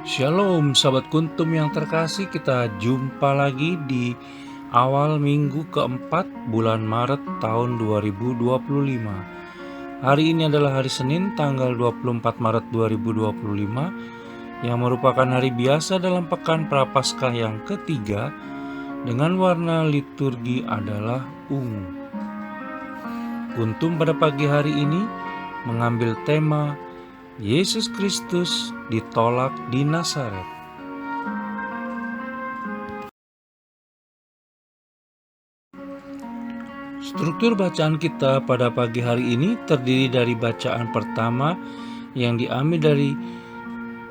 Shalom sahabat kuntum yang terkasih, kita jumpa lagi di awal minggu keempat bulan Maret tahun 2025. Hari ini adalah hari Senin tanggal 24 Maret 2025 yang merupakan hari biasa dalam pekan Prapaskah yang ketiga dengan warna liturgi adalah ungu. Kuntum pada pagi hari ini mengambil tema Yesus Kristus ditolak di Nazaret. Struktur bacaan kita pada pagi hari ini terdiri dari bacaan pertama yang diambil dari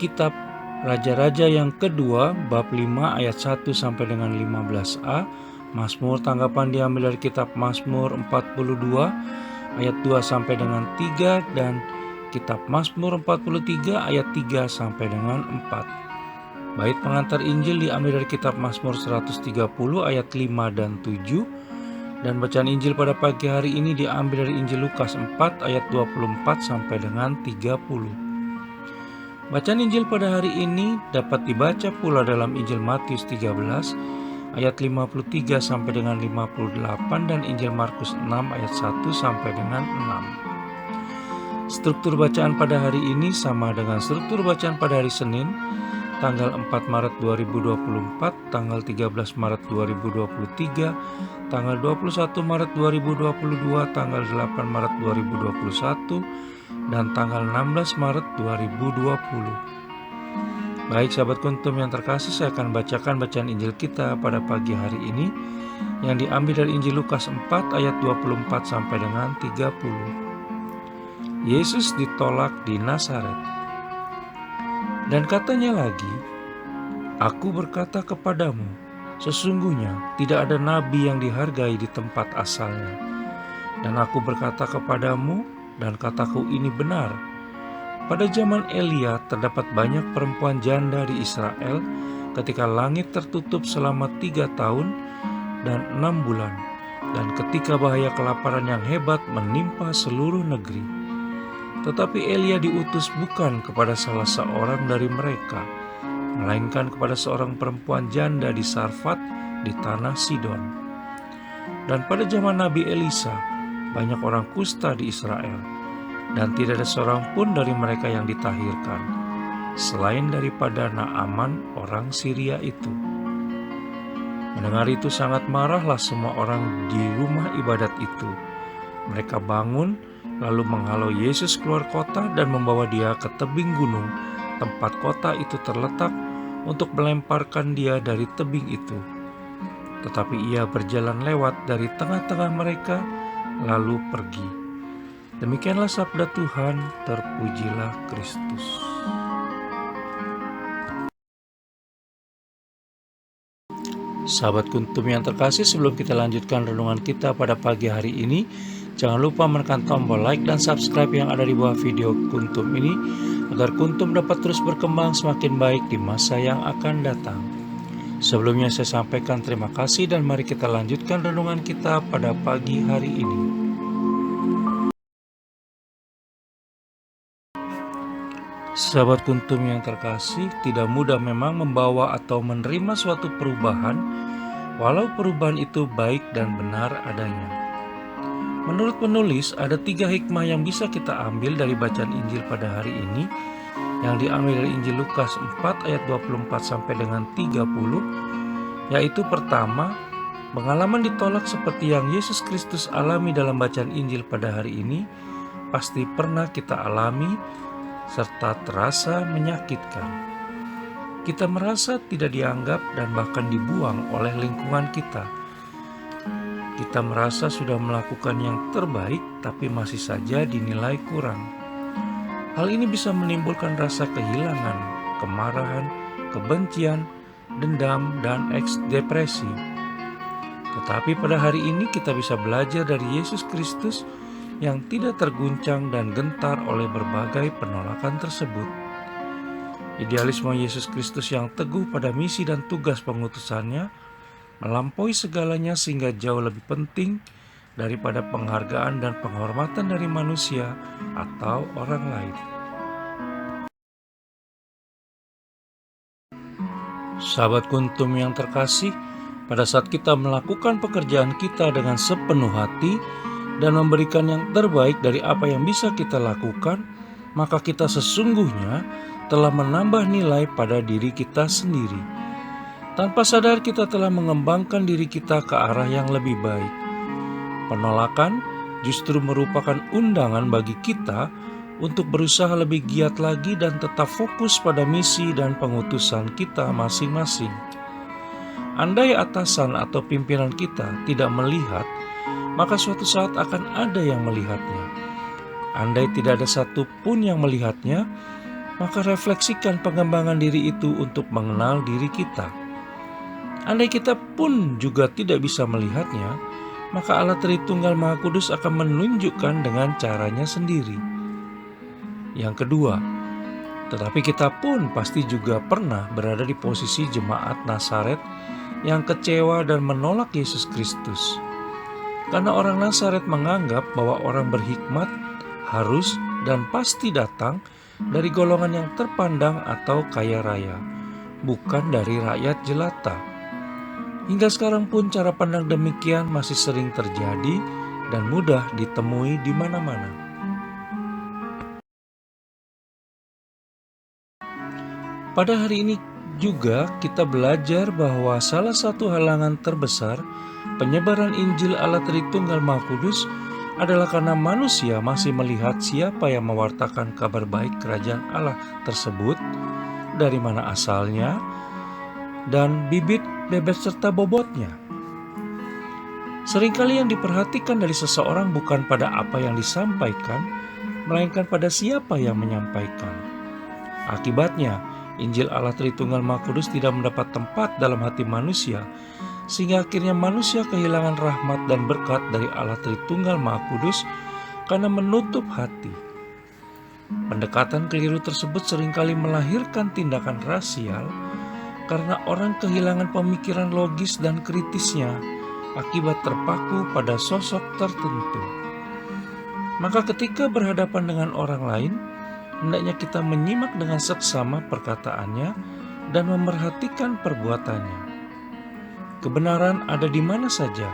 kitab Raja-Raja yang kedua bab 5 ayat 1 sampai dengan 15a. Mazmur tanggapan diambil dari kitab Mazmur 42 ayat 2 sampai dengan 3 dan kitab Mazmur 43 ayat 3 sampai dengan 4. Bait pengantar Injil diambil dari kitab Mazmur 130 ayat 5 dan 7. Dan bacaan Injil pada pagi hari ini diambil dari Injil Lukas 4 ayat 24 sampai dengan 30. Bacaan Injil pada hari ini dapat dibaca pula dalam Injil Matius 13 ayat 53 sampai dengan 58 dan Injil Markus 6 ayat 1 sampai dengan 6. Struktur bacaan pada hari ini sama dengan struktur bacaan pada hari Senin tanggal 4 Maret 2024, tanggal 13 Maret 2023, tanggal 21 Maret 2022, tanggal 8 Maret 2021, dan tanggal 16 Maret 2020. Baik sahabat kuntum yang terkasih, saya akan bacakan bacaan Injil kita pada pagi hari ini yang diambil dari Injil Lukas 4 ayat 24 sampai dengan 30. Yesus ditolak di Nazaret. Dan katanya lagi, "Aku berkata kepadamu, sesungguhnya tidak ada nabi yang dihargai di tempat asalnya. Dan aku berkata kepadamu, dan kataku ini benar, pada zaman Elia terdapat banyak perempuan janda di Israel ketika langit tertutup selama 3 tahun dan 6 bulan, dan ketika bahaya kelaparan yang hebat menimpa seluruh negeri. Tetapi Elia diutus bukan kepada salah seorang dari mereka, melainkan kepada seorang perempuan janda di Sarfat di tanah Sidon. Dan pada zaman Nabi Elisa, banyak orang kusta di Israel, dan tidak ada seorang pun dari mereka yang ditahirkan, selain daripada Naaman orang Syria itu." Mendengar itu sangat marahlah semua orang di rumah ibadat itu. Mereka bangun lalu menghalau Yesus keluar kota dan membawa dia ke tebing gunung tempat kota itu terletak untuk melemparkan dia dari tebing itu. Tetapi ia berjalan lewat dari tengah-tengah mereka lalu pergi. Demikianlah sabda Tuhan, terpujilah Kristus. Sahabat kuntum yang terkasih, sebelum kita lanjutkan renungan kita pada pagi hari ini, jangan lupa menekan tombol like dan subscribe yang ada di bawah video kuntum ini, agar kuntum dapat terus berkembang semakin baik di masa yang akan datang. Sebelumnya saya sampaikan terima kasih dan mari kita lanjutkan renungan kita pada pagi hari ini. Sahabat kuntum yang terkasih, tidak mudah memang membawa atau menerima suatu perubahan, walau perubahan itu baik dan benar adanya. Menurut penulis, ada 3 hikmah yang bisa kita ambil dari bacaan Injil pada hari ini, yang diambil dari Injil Lukas 4 ayat 24 sampai dengan 30, yaitu pertama, pengalaman ditolak seperti yang Yesus Kristus alami dalam bacaan Injil pada hari ini, pasti pernah kita alami serta terasa menyakitkan. Kita merasa tidak dianggap dan bahkan dibuang oleh lingkungan kita. Kita merasa sudah melakukan yang terbaik tapi masih saja dinilai kurang. Hal ini bisa menimbulkan rasa kehilangan, kemarahan, kebencian, dendam, dan depresi. Tetapi pada hari ini kita bisa belajar dari Yesus Kristus yang tidak terguncang dan gentar oleh berbagai penolakan tersebut. Idealisme Yesus Kristus yang teguh pada misi dan tugas pengutusannya melampaui segalanya sehingga jauh lebih penting daripada penghargaan dan penghormatan dari manusia atau orang lain. Sahabat Kuntum yang terkasih, pada saat kita melakukan pekerjaan kita dengan sepenuh hati dan memberikan yang terbaik dari apa yang bisa kita lakukan, maka kita sesungguhnya telah menambah nilai pada diri kita sendiri. Tanpa sadar kita telah mengembangkan diri kita ke arah yang lebih baik. Penolakan justru merupakan undangan bagi kita untuk berusaha lebih giat lagi dan tetap fokus pada misi dan pengutusan kita masing-masing. Andai atasan atau pimpinan kita tidak melihat, maka suatu saat akan ada yang melihatnya. Andai tidak ada satu pun yang melihatnya, maka refleksikan pengembangan diri itu untuk mengenal diri kita. Andai kita pun juga tidak bisa melihatnya, maka Allah Tritunggal Maha Kudus akan menunjukkan dengan caranya sendiri. Yang kedua, tetapi kita pun pasti juga pernah berada di posisi jemaat Nazaret yang kecewa dan menolak Yesus Kristus. Karena orang Nazaret menganggap bahwa orang berhikmat harus dan pasti datang dari golongan yang terpandang atau kaya raya, bukan dari rakyat jelata. Hingga sekarang pun cara pandang demikian masih sering terjadi dan mudah ditemui di mana-mana. Pada hari ini juga kita belajar bahwa salah satu halangan terbesar penyebaran Injil Allah Tritunggal Maha Kudus adalah karena manusia masih melihat siapa yang mewartakan kabar baik kerajaan Allah tersebut, dari mana asalnya, dan bibit, bebet, serta bobotnya. Seringkali yang diperhatikan dari seseorang bukan pada apa yang disampaikan, melainkan pada siapa yang menyampaikan. Akibatnya, Injil Allah Tritunggal Maha Kudus tidak mendapat tempat dalam hati manusia, sehingga akhirnya manusia kehilangan rahmat dan berkat dari Allah Tritunggal Maha Kudus karena menutup hati. Pendekatan keliru tersebut seringkali melahirkan tindakan rasial karena orang kehilangan pemikiran logis dan kritisnya akibat terpaku pada sosok tertentu. Maka ketika berhadapan dengan orang lain, hendaknya kita menyimak dengan seksama perkataannya dan memerhatikan perbuatannya. Kebenaran ada di mana saja,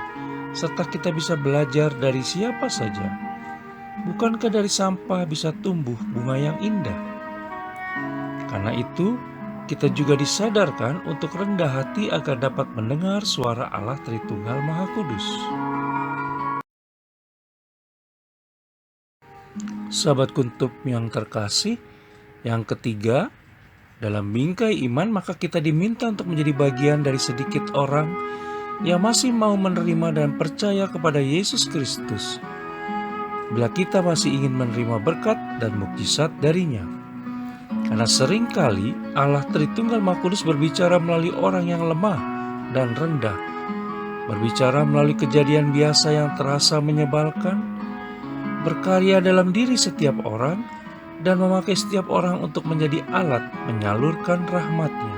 serta kita bisa belajar dari siapa saja. Bukankah dari sampah bisa tumbuh bunga yang indah? Karena itu, kita juga disadarkan untuk rendah hati agar dapat mendengar suara Allah Tritunggal Maha Kudus. Sahabat Kuntum yang terkasih, yang ketiga, dalam bingkai iman maka kita diminta untuk menjadi bagian dari sedikit orang yang masih mau menerima dan percaya kepada Yesus Kristus. Bila kita masih ingin menerima berkat dan mukjizat darinya. Karena seringkali Allah Tritunggal Maha Kudus berbicara melalui orang yang lemah dan rendah, berbicara melalui kejadian biasa yang terasa menyebalkan, berkarya dalam diri setiap orang, dan memakai setiap orang untuk menjadi alat menyalurkan rahmat-Nya.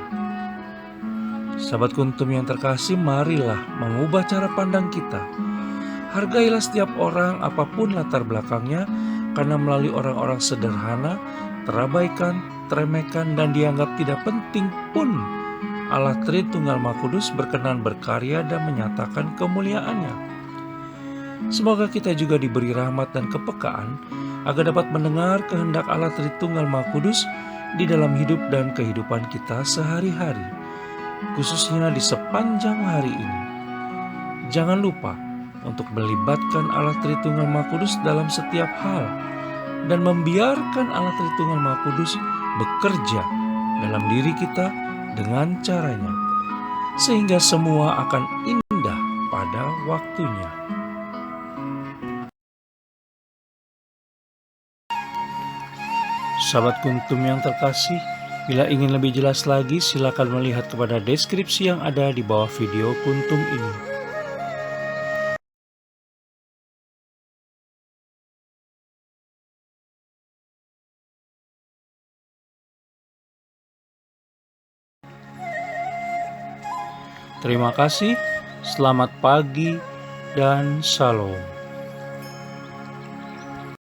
Sahabat Kuntum yang terkasih, marilah mengubah cara pandang kita. Hargailah setiap orang apapun latar belakangnya, karena melalui orang-orang sederhana, terabaikan, teremehkan, dan dianggap tidak penting pun, Allah Tritunggal Maha Kudus berkenan berkarya dan menyatakan kemuliaan-Nya. Semoga kita juga diberi rahmat dan kepekaan agar dapat mendengar kehendak Allah Tritunggal Maha Kudus di dalam hidup dan kehidupan kita sehari-hari, khususnya di sepanjang hari ini. Jangan lupa untuk melibatkan Allah Tritunggal Maha Kudus dalam setiap hal dan membiarkan Allah Tritunggal Maha Kudus bekerja dalam diri kita dengan caranya, sehingga semua akan indah pada waktunya. Sahabat Kuntum yang terkasih, bila ingin lebih jelas lagi, silakan melihat kepada deskripsi yang ada di bawah video Kuntum ini. Terima kasih, selamat pagi, dan shalom.